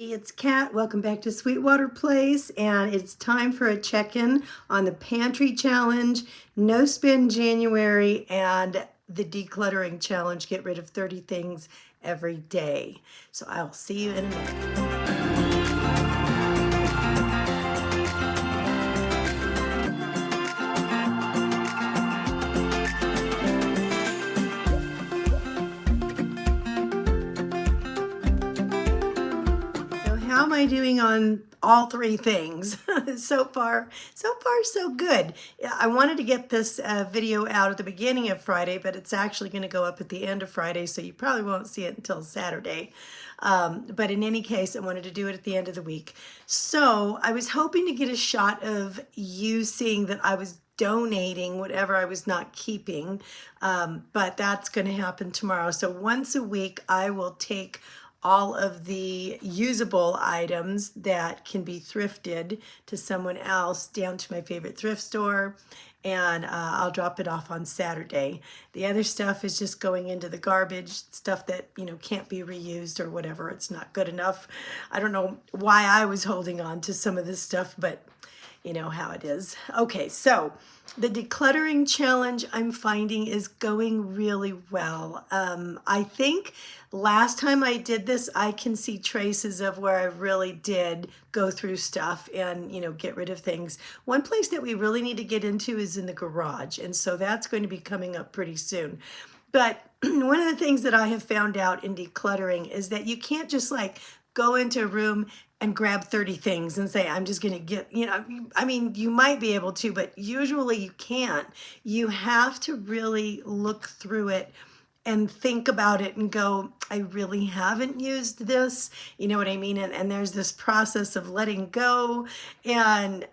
It's Kat. Welcome back to Sweetwater Place, and it's time for a check-in on the Pantry Challenge, No Spend January, and the Decluttering Challenge. Get rid of 30 things every day. So I'll see you in a minute. So how am I doing on all three things? So far, so good. Yeah, I wanted to get this video out at the beginning of Friday, but it's actually going to go up at the end of Friday, so you probably won't see it until Saturday. But in any case, I wanted to do it at the end of the week. So I was hoping to get a shot of you seeing that I was donating whatever I was not keeping, but that's going to happen tomorrow. So once a week, I will take all of the usable items that can be thrifted to someone else down to my favorite thrift store, and I'll drop it off on Saturday. The other stuff is just going into the garbage, stuff that, can't be reused or whatever. It's not good enough. I don't know why I was holding on to some of this stuff, but you know how it is. Okay, so the decluttering challenge I'm finding is going really well. I think last time I did this, I can see traces of where I really did go through stuff and, get rid of things. One place that we really need to get into is in the garage. And so that's going to be coming up pretty soon. But one of the things that I have found out in decluttering is that you can't just go into a room and grab 30 things and say, I'm just going to get, I mean, you might be able to, but usually you can't. You have to really look through it and think about it and go, I really haven't used this. You know what I mean? And there's this process of letting go. And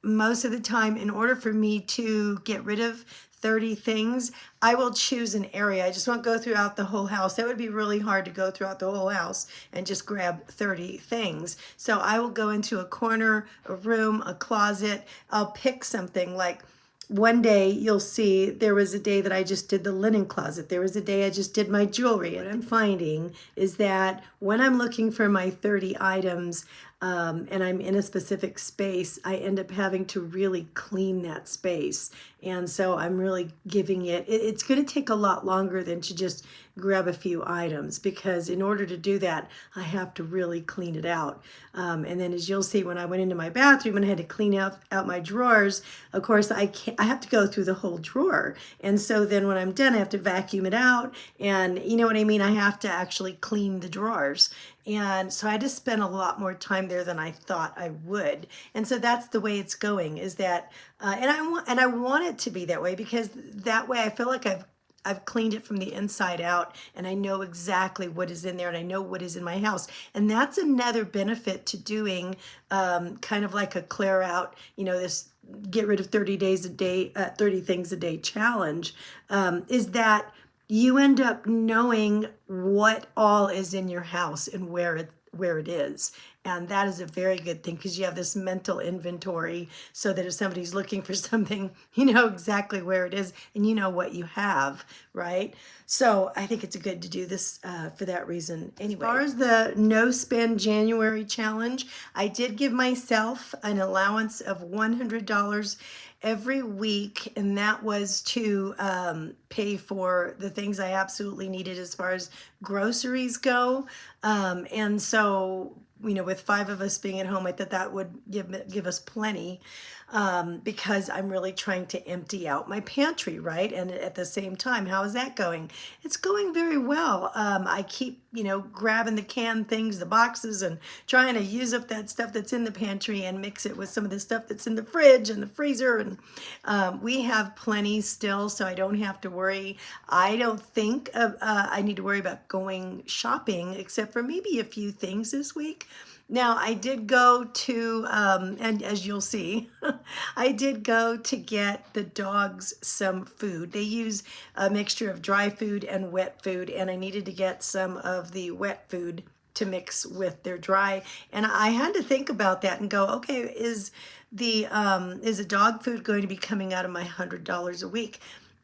most of the time, in order for me to get rid of 30 things, I will choose an area. I just won't go throughout the whole house. That would be really hard to go throughout the whole house and just grab 30 things. So I will go into a corner, a room, a closet. I'll pick something like, one day you'll see there was a day that I just did the linen closet. There was a day I just did my jewelry. What I'm finding is that when I'm looking for my 30 items, and I'm in a specific space, I end up having to really clean that space. And so I'm really giving it's going to take a lot longer than to just grab a few items, because in order to do that, I have to really clean it out. And then as you'll see, when I went into my bathroom and I had to clean out my drawers, of course, I have to go through the whole drawer. And so then when I'm done, I have to vacuum it out. And you know what I mean? I have to actually clean the drawers. And so I just spent a lot more time there than I thought I would. And so that's the way it's going, is that, and I want it to be that way, because that way I feel like I've cleaned it from the inside out, and I know exactly what is in there, and I know what is in my house. And that's another benefit to doing kind of like a clear out, this get rid of 30 days a day, 30 things a day challenge, is that you end up knowing what all is in your house and where it is. And that is a very good thing, because you have this mental inventory, so that if somebody's looking for something, you know exactly where it is and you know what you have, right? So I think it's good to do this for that reason. Anyway, as far as the No Spend January challenge, I did give myself an allowance of $100 every week, and that was to pay for the things I absolutely needed as far as groceries go. And so, with 5 of us being at home, I thought that would give us plenty, because I'm really trying to empty out my pantry, right? And at the same time, how is that going? It's going very well. I keep, grabbing the canned things, the boxes, and trying to use up that stuff that's in the pantry and mix it with some of the stuff that's in the fridge and the freezer. And we have plenty still, so I don't have to worry. I don't think I need to worry about going shopping, except for maybe a few things this week. Now, I did go to, and as you'll see, I did go to get the dogs some food. They use a mixture of dry food and wet food, and I needed to get some of the wet food to mix with their dry. And I had to think about that and go, okay, is the dog food going to be coming out of my $100 a week?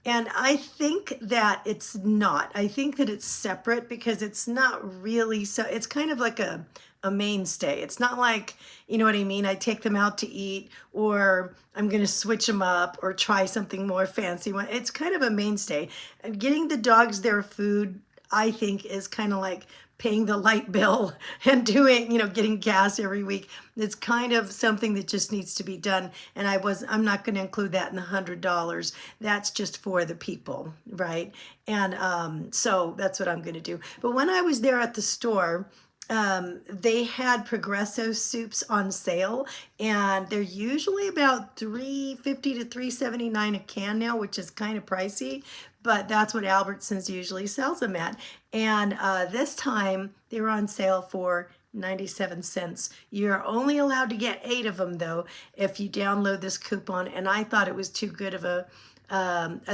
And I think that it's not. I think that it's separate, because it's not really, so it's kind of like a a mainstay. It's not like, you know what I mean? I take them out to eat, or I'm going to switch them up or try something more fancy. It's kind of a mainstay. And getting the dogs their food, I think, is kind of like paying the light bill and doing, getting gas every week. It's kind of something that just needs to be done. And I'm not going to include that in the $100. That's just for the people, right? And so that's what I'm going to do. But when I was there at the store, they had Progresso soups on sale, and they're usually about $3.50 to $3.79 a can now, which is kind of pricey, but that's what Albertsons usually sells them at. And this time they were on sale for 97 cents. You're only allowed to get 8 of them though if you download this coupon, and I thought it was too good of a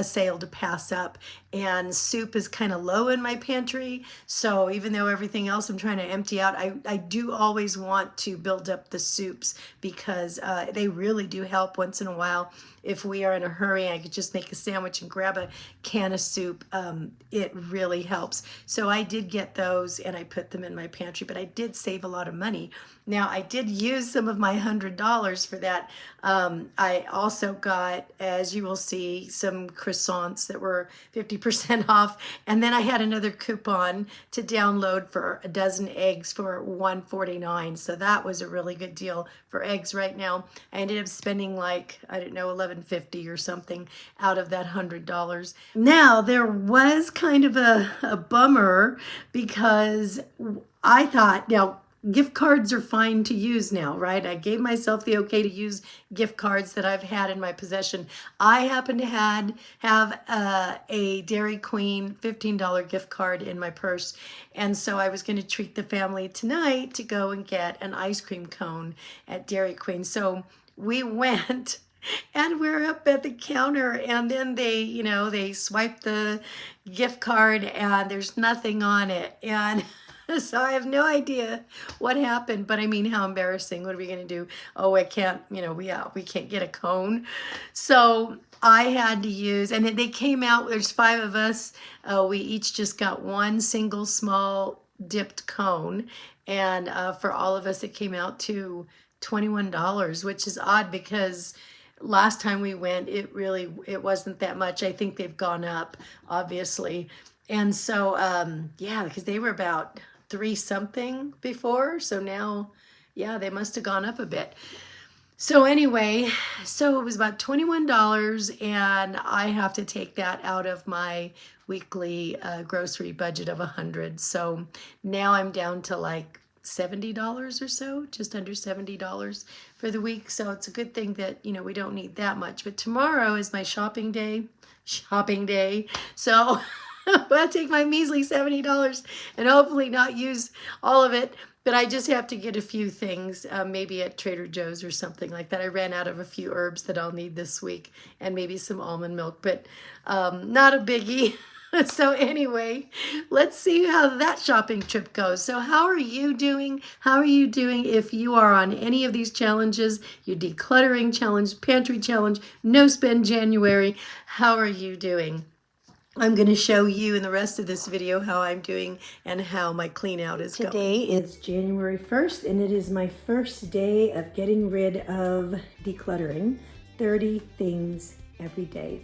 sale to pass up. And soup is kind of low in my pantry, so even though everything else I'm trying to empty out, I do always want to build up the soups, because they really do help once in a while. If we are in a hurry, I could just make a sandwich and grab a can of soup. It really helps. So I did get those and I put them in my pantry, but I did save a lot of money. Now, I did use some of my $100 for that. I also got, as you will see, some croissants that were 50% off. And then I had another coupon to download for a dozen eggs for $1.49. So that was a really good deal for eggs right now. I ended up spending like, I don't know, $11.50 or something out of that $100. Now, there was kind of a bummer, because I thought, now, gift cards are fine to use now, right? I gave myself the okay to use gift cards that I've had in my possession. I happen to have a Dairy Queen $15 gift card in my purse, and so I was going to treat the family tonight to go and get an ice cream cone at Dairy Queen. So we went. And we're up at the counter, and then they swipe the gift card and there's nothing on it. And so I have no idea what happened, but I mean, how embarrassing. What are we going to do? Oh, I can't, we can't get a cone. So I had to use, and they came out, there's 5 of us. We each just got one single small dipped cone. And for all of us, it came out to $21, which is odd because last time we went, it wasn't that much. I think they've gone up, obviously. And so, yeah, because they were about 3 something before. So now, yeah, they must have gone up a bit. So anyway, so it was about $21, and I have to take that out of my weekly grocery budget of $100. So now I'm down to like $70 or so, just under $70 for the week. So it's a good thing that, we don't need that much. But tomorrow is my shopping day. So I'll take my measly $70 and hopefully not use all of it. But I just have to get a few things, maybe at Trader Joe's or something like that. I ran out of a few herbs that I'll need this week, and maybe some almond milk, but not a biggie. So anyway, let's see how that shopping trip goes. So how are you doing? How are you doing if you are on any of these challenges? Your decluttering challenge, pantry challenge, no spend January. How are you doing? I'm going to show you in the rest of this video how I'm doing and how my clean out is going. Today is January 1st, and it is my first day of getting rid of decluttering 30 things every day.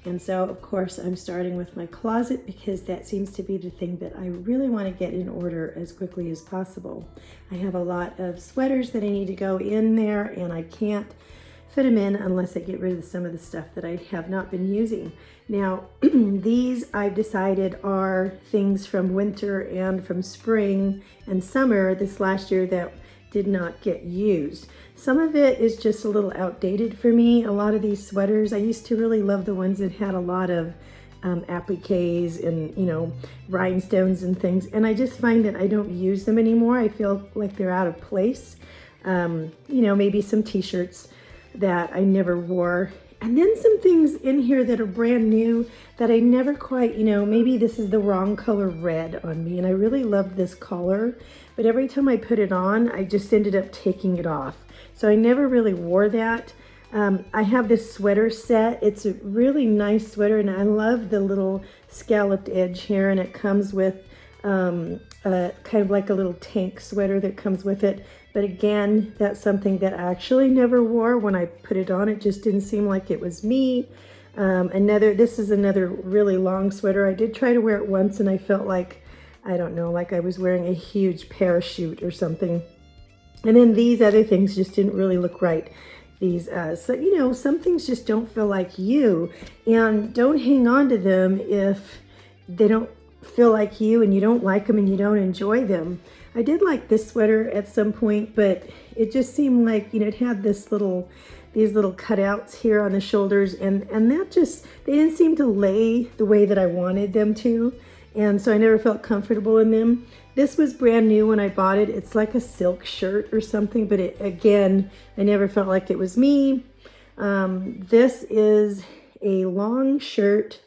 And so, of course, I'm starting with my closet because that seems to be the thing that I really want to get in order as quickly as possible. I have a lot of sweaters that I need to go in there, and I can't fit them in unless I get rid of some of the stuff that I have not been using. Now, these I've decided are things from winter and from spring and summer this last year that did not get used. Some of it is just a little outdated for me. A lot of these sweaters, I used to really love the ones that had a lot of appliques and, rhinestones and things. And I just find that I don't use them anymore. I feel like they're out of place. Maybe some t-shirts that I never wore. And then some things in here that are brand new that I never quite, maybe this is the wrong color red on me. And I really loved this color, but every time I put it on, I just ended up taking it off. So I never really wore that. I have this sweater set. It's a really nice sweater, and I love the little scalloped edge here, and it comes with kind of like a little tank sweater that comes with it. But again, that's something that I actually never wore. When I put it on, it just didn't seem like it was me. This is another really long sweater. I did try to wear it once and I felt like, I don't know, like I was wearing a huge parachute or something. And then these other things just didn't really look right. These, so, you know, some things just don't feel like you, and don't hang on to them if they don't feel like you and you don't like them and you don't enjoy them. I did like this sweater at some point, but it just seemed like, you know, it had these little cutouts here on the shoulders, and that just, they didn't seem to lay the way that I wanted them to, and so I never felt comfortable in them. This was brand new when I bought it. It's like a silk shirt or something, but again, I never felt like it was me. This is a long shirt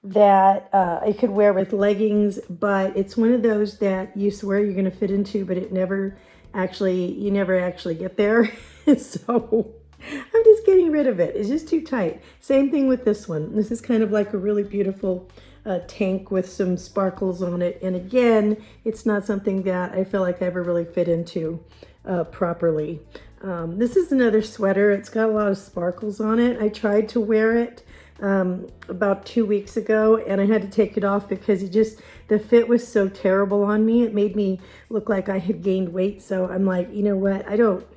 that I could wear with leggings, but it's one of those that you swear you're going to fit into, but you never actually get there. So I'm just getting rid of it. It's just too tight. Same thing with this one. This is kind of like a really beautiful tank with some sparkles on it. And again, it's not something that I feel like I ever really fit into properly. This is another sweater. It's got a lot of sparkles on it. I tried to wear it about 2 weeks ago, and I had to take it off because the fit was so terrible on me. It made me look like I had gained weight. So I'm like, you know what?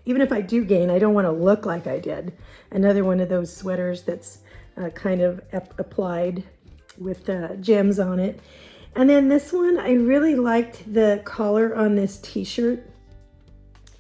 Even if I do gain, I don't want to look like I did. Another one of those sweaters that's kind of applied with gems on it. And then this one, I really liked the collar on this t-shirt,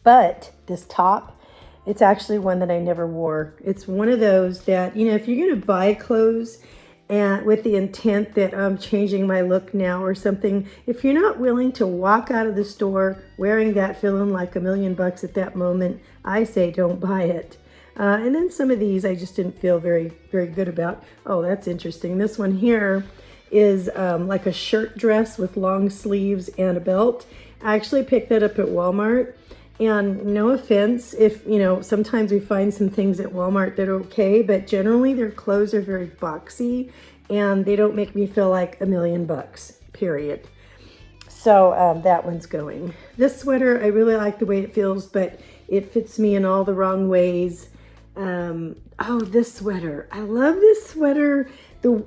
but this top, it's actually one that I never wore. It's one of those that, you know, if you're going to buy clothes and with the intent that I'm changing my look now or something, if you're not willing to walk out of the store wearing that, feeling like $1 million at that moment, I say don't buy it. And then some of these I just didn't feel very, very good about. Oh, that's interesting. This one here is like a shirt dress with long sleeves and a belt. I actually picked that up at Walmart. And no offense, if, you know, sometimes we find some things at Walmart that are okay, but generally their clothes are very boxy and they don't make me feel like $1 million, period. So that one's going. This sweater, I really like the way it feels, but it fits me in all the wrong ways. Oh, this sweater. I love this sweater.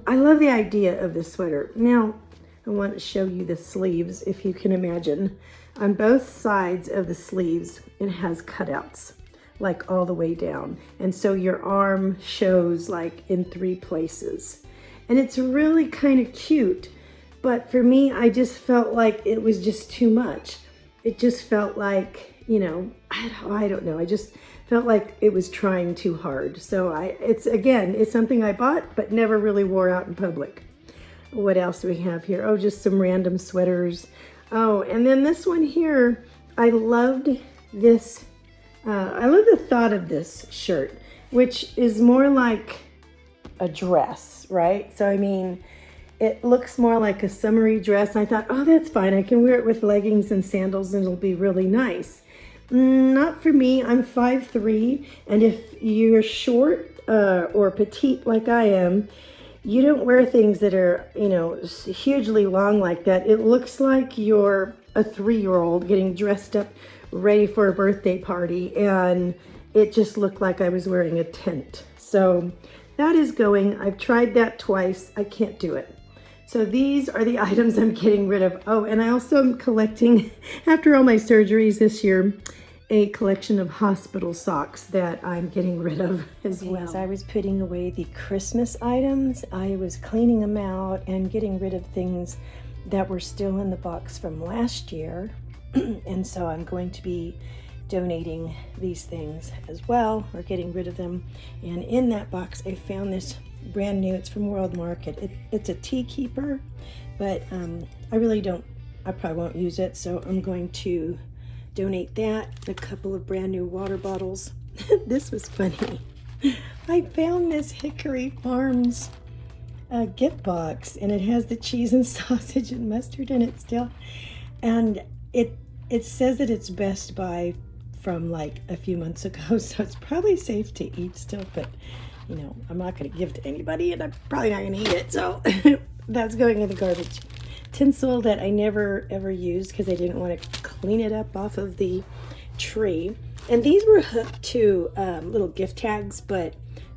I love the idea of this sweater. Now, I want to show you the sleeves, if you can imagine. On both sides of the sleeves, it has cutouts, like all the way down. And so your arm shows like in 3 places. And it's really kind of cute. But for me, I just felt like it was just too much. It just felt like, you know, I don't know. I just felt like it was trying too hard. So it's something I bought, but never really wore out in public. What else do we have here? Oh, just some random sweaters. Oh, and then this one here, I loved this. I love the thought of this shirt, which is more like a dress, right? So, I mean, it looks more like a summery dress. I thought, oh, that's fine. I can wear it with leggings and sandals and it'll be really nice. Not for me. I'm 5'3", and if you're short or petite like I am, you don't wear things that are, you know, hugely long like that. It looks like you're a 3-year-old getting dressed up ready for a birthday party, and it just looked like I was wearing a tent. So that is going. I've tried that twice. I can't do it. So these are the items I'm getting rid of. Oh, and I also am collecting, after all my surgeries this year, a collection of hospital socks that I'm getting rid of as well. As I was putting away the Christmas items, I was cleaning them out and getting rid of things that were still in the box from last year. And so I'm going to be donating these things as well, or getting rid of them. And in that box, I found this brand new, it's from World Market. It's a tea keeper, but I probably won't use it, so I'm going to donate that, a couple of brand new water bottles. This was funny. I found this Hickory Farms gift box, and it has the cheese and sausage and mustard in it still. And it says that it's Best Buy from like a few months ago, so it's probably safe to eat still, but you know, I'm not going to give it to anybody, and I'm probably not going to eat it, so that's going in the garbage. tinsel that I never ever used because I didn't want to clean it up off of the tree. And these were hooked to little gift tags, but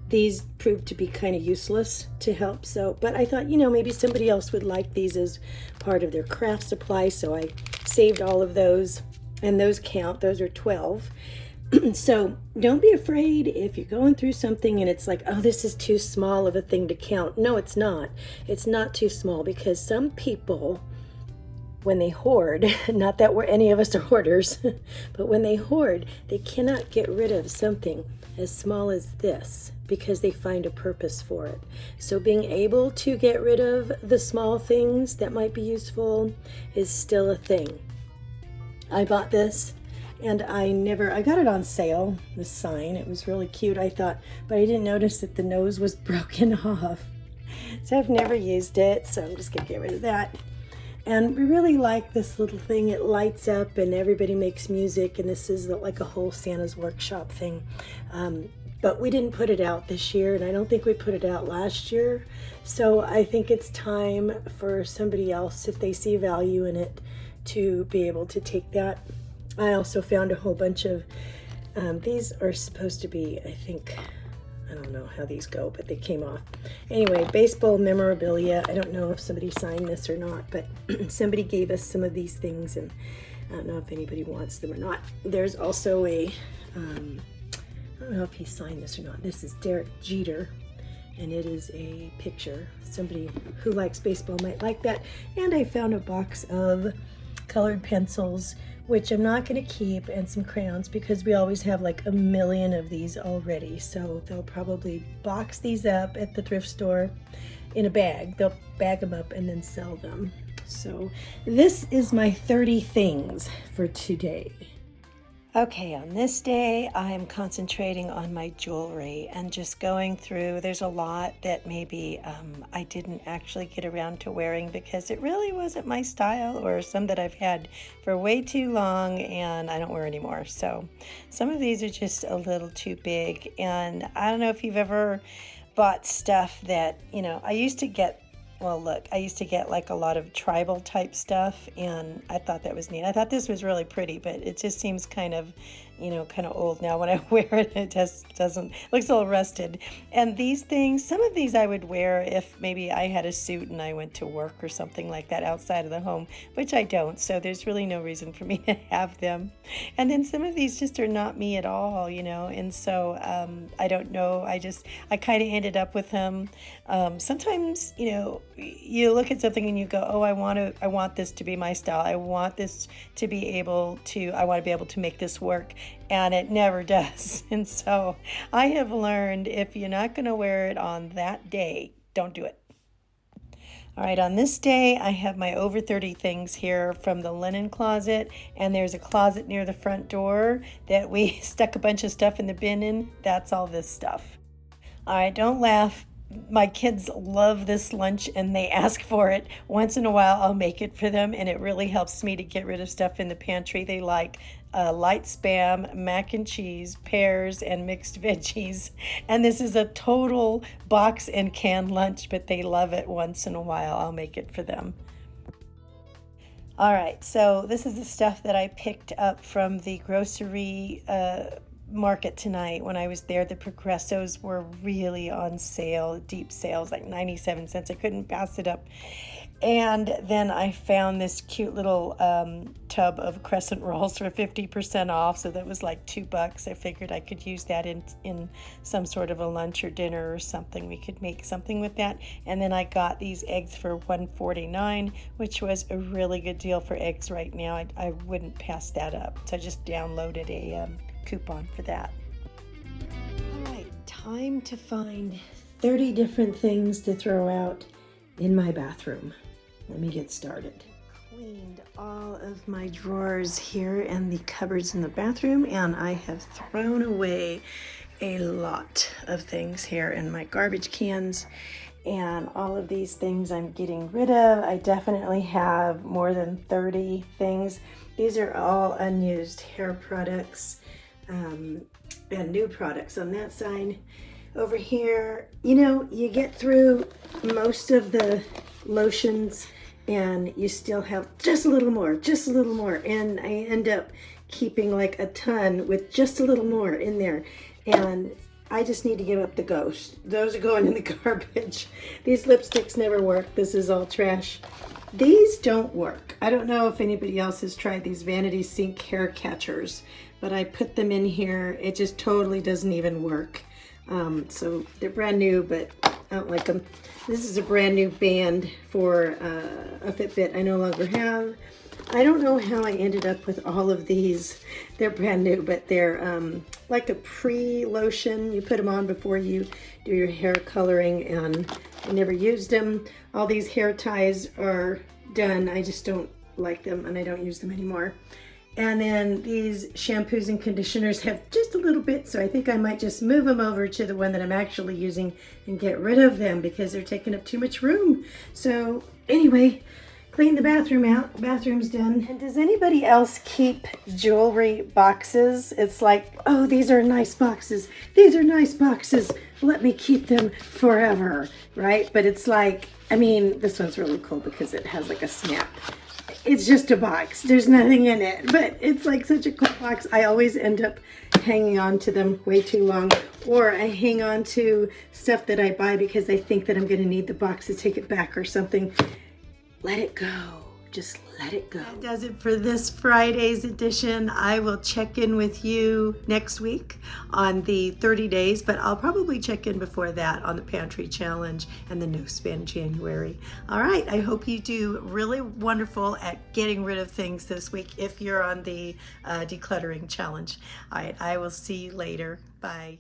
these proved to be kind of useless to help. So, but I thought, maybe somebody else would like these as part of their craft supply. So I saved all of those, and those count. Those are 12. So don't be afraid if you're going through something and it's like, oh, this is too small of a thing to count. No, it's not. It's not too small, because some people, when they hoard, not that any of us are hoarders, but when they hoard, they cannot get rid of something as small as this because they find a purpose for it. So being able to get rid of the small things that might be useful is still a thing. I bought this, and I got it on sale, this sign. It was really cute, I thought, but I didn't notice that the nose was broken off. So I've never used it, so I'm just gonna get rid of that. And we really like this little thing. It lights up and everybody makes music, and this is like a whole Santa's workshop thing. But we didn't put it out this year, and I don't think we put it out last year. So I think it's time for somebody else, if they see value in it, to be able to take that. I also found a whole bunch of, these are supposed to be, I think, I don't know how these go, but they came off. Anyway, baseball memorabilia. I don't know if somebody signed this or not, but somebody gave us some of these things, and I don't know if anybody wants them or not. There's also a, I don't know if he signed this or not. This is Derek Jeter, and it is a picture. Somebody who likes baseball might like that. And I found a box of colored pencils, which I'm not going to keep, and some crayons, because we always have like a million of these already. So they'll probably box these up at the thrift store in a bag. They'll bag them up and then sell them. So this is my 30 things for today. Okay, on this day, I'm concentrating on my jewelry and just going through. There's a lot that maybe I didn't actually get around to wearing because it really wasn't my style, or some that I've had for way too long and I don't wear anymore. So some of these are just a little too big. And I don't know if you've ever bought stuff that, I used to get, well, look, I used to get like a lot of tribal type stuff, and I thought that was neat. I thought this was really pretty, but it just seems kind of old now when I wear it. It just doesn't, looks a little rusted. And these things, some of these I would wear if maybe I had a suit and I went to work or something like that outside of the home, which I don't. So there's really no reason for me to have them. And then some of these just are not me at all, and so I don't know. I kind of ended up with them. Sometimes, you look at something and you go, oh, I want this to be my style. I want to be able to make this work. And it never does. And so I have learned, if you're not going to wear it on that day, don't do it. All right, on this day, I have my over 30 things here from the linen closet, and there's a closet near the front door that we stuck a bunch of stuff in the bin in. That's all this stuff. All right, don't laugh. My kids love this lunch and they ask for it. Once in a while, I'll make it for them, and it really helps me to get rid of stuff in the pantry. They like light Spam, mac and cheese, pears, and mixed veggies. And this is a total box and can lunch, but they love it. Once in a while, I'll make it for them. All right, so this is the stuff that I picked up from the grocery market tonight. When I was there, the Progressos were really on sale, deep sales, like 97 cents. I couldn't pass it up. And then I found this cute little tub of crescent rolls for 50% off, so that was like $2. I figured I could use that in some sort of a lunch or dinner or something. We could make something with that. And then I got these eggs for $1.49, which was a really good deal for eggs right now. I wouldn't pass that up, so I just downloaded a coupon for that. All right, time to find 30 different things to throw out in my bathroom. Let me get started. Cleaned all of my drawers here and the cupboards in the bathroom, and I have thrown away a lot of things here in my garbage cans. And all of these things I'm getting rid of. I definitely have more than 30 things. These are all unused hair products and new products on that side. Over here, you get through most of the lotions and you still have just a little more, just a little more. And I end up keeping like a ton with just a little more in there. And I just need to give up the ghost. Those are going in the garbage. These lipsticks never work. This is all trash. These don't work. I don't know if anybody else has tried these Vanity Sink hair catchers, but I put them in here. It just totally doesn't even work. So they're brand new, but I don't like them. This is a brand new band for a Fitbit I no longer have. I don't know how I ended up with all of these. They're brand new, but they're like a pre-lotion. You put them on before you do your hair coloring, and I never used them. All these hair ties are done. I just don't like them, and I don't use them anymore. And then these shampoos and conditioners have just a little bit, so I think I might just move them over to the one that I'm actually using and get rid of them because they're taking up too much room. So anyway, clean the bathroom out. Bathroom's done. And does anybody else keep jewelry boxes? It's like, oh, these are nice boxes. These are nice boxes. Let me keep them forever, right? But it's like, I mean, this one's really cool because it has like a snap. It's just a box. There's nothing in it, but it's like such a cool box. I always end up hanging on to them way too long, or I hang on to stuff that I buy because I think that I'm going to need the box to take it back or something. Let it go. Just let it go. That does it for this Friday's edition. I will check in with you next week on the 30 days, but I'll probably check in before that on the Pantry Challenge and the No Spend January. All right, I hope you do really wonderful at getting rid of things this week if you're on the decluttering challenge. All right, I will see you later. Bye.